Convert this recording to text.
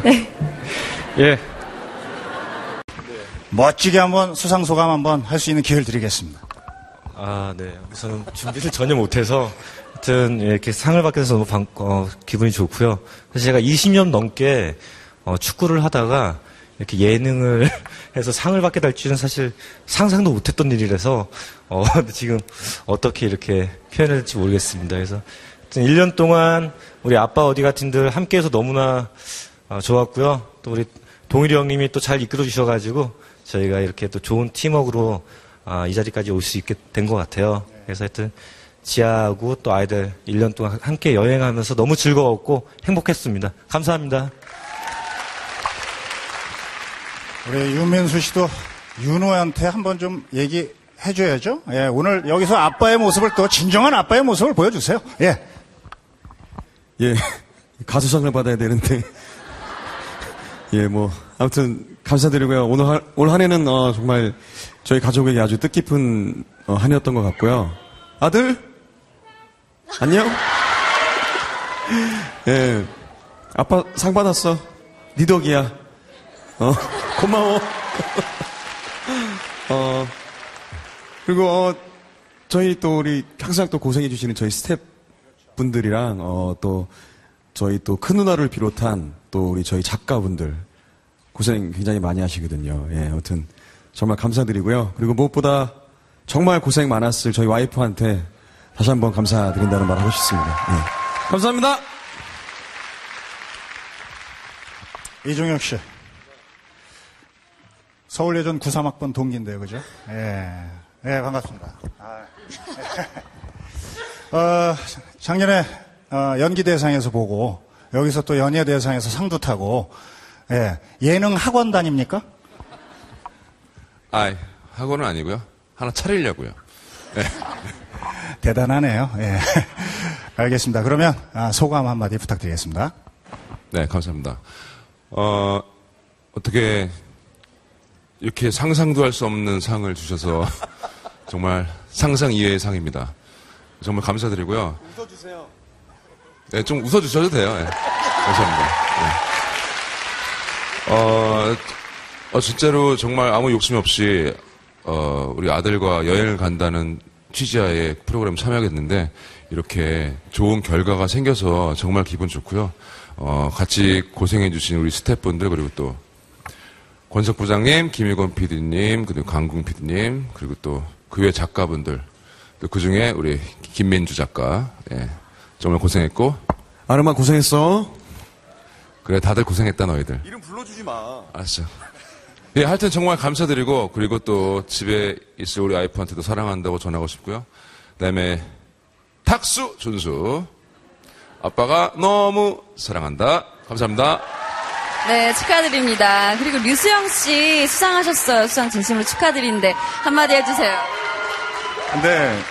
네. 예. 멋지게 한번 수상소감 한번 할 수 있는 기회를 드리겠습니다. 네. 우선 준비를 전혀 못해서 하여튼 이렇게 상을 받게 돼서 너무 기분이 좋고요. 사실 제가 20년 넘게 축구를 하다가 이렇게 예능을 해서 상을 받게 될 줄은 사실 상상도 못했던 일이라서 지금 어떻게 이렇게 표현해야 될지 모르겠습니다. 그래서 하여튼 1년 동안 우리 아빠 어디 같은들 함께해서 너무나 좋았고요. 또 우리 동일이 형님이 또 잘 이끌어 주셔가지고 저희가 이렇게 또 좋은 팀워크로 이 자리까지 올 수 있게 된 것 같아요. 그래서 하여튼 지아하고 또 아이들 1년 동안 함께 여행하면서 너무 즐거웠고 행복했습니다. 감사합니다. 우리 윤민수 씨도 윤호한테 한번 좀 얘기해줘야죠. 예, 오늘 여기서 아빠의 모습을 또 진정한 아빠의 모습을 보여주세요. 예. 예, 가수상을 받아야 되는데. 예, 아무튼 감사드리고요. 올 한 해는 정말 저희 가족에게 아주 뜻깊은 한 해였던 것 같고요. 아들? 안녕? 예, 아빠 상 받았어. 니 덕이야. 고마워. 그리고 저희 또 우리 항상 또 고생해주시는 저희 스태프분들이랑 또 저희 또 큰 누나를 비롯한 또 우리 저희 작가분들 고생 굉장히 많이 하시거든요. 예, 아무튼 정말 감사드리고요. 그리고 무엇보다 정말 고생 많았을 저희 와이프한테 다시 한번 감사드린다는 말 하고 싶습니다. 예. 감사합니다. 이종혁 씨. 서울예전 93학번 동기인데요, 그죠? 예. 예, 반갑습니다. 작년에, 연기대상에서 보고, 여기서 또 연예대상에서 상도 타고, 예. 예능 학원 다닙니까? 학원은 아니고요. 하나 차리려고요. 네. 대단하네요. 예. 알겠습니다. 그러면, 소감 한마디 부탁드리겠습니다. 네, 감사합니다. 어떻게, 이렇게 상상도 할 수 없는 상을 주셔서 정말 상상 이외의 상입니다. 정말 감사드리고요. 웃어주세요. 네, 좀 웃어주셔도 돼요. 네. 감사합니다. 네. 진짜로 정말 아무 욕심 없이 우리 아들과 여행을 간다는 취지하에 프로그램 참여하겠는데 이렇게 좋은 결과가 생겨서 정말 기분 좋고요. 같이 고생해주신 우리 스태프분들 그리고 또 권석 부장님, 김일권 PD님, 그리고 강궁 PD님, 그리고 또 그 외 작가분들, 또 그 중에 우리 김민주 작가, 예, 정말 고생했고. 아르마 고생했어. 그래, 다들 고생했다, 너희들. 이름 불러주지 마. 알았어. 예, 하여튼 정말 감사드리고, 그리고 또 집에 있을 우리 와이프한테도 사랑한다고 전하고 싶고요. 그 다음에 탁수, 준수. 아빠가 너무 사랑한다. 감사합니다. 네, 축하드립니다. 그리고 류수영 씨 수상하셨어요. 수상 진심으로 축하드리는데 한마디 해주세요. 네,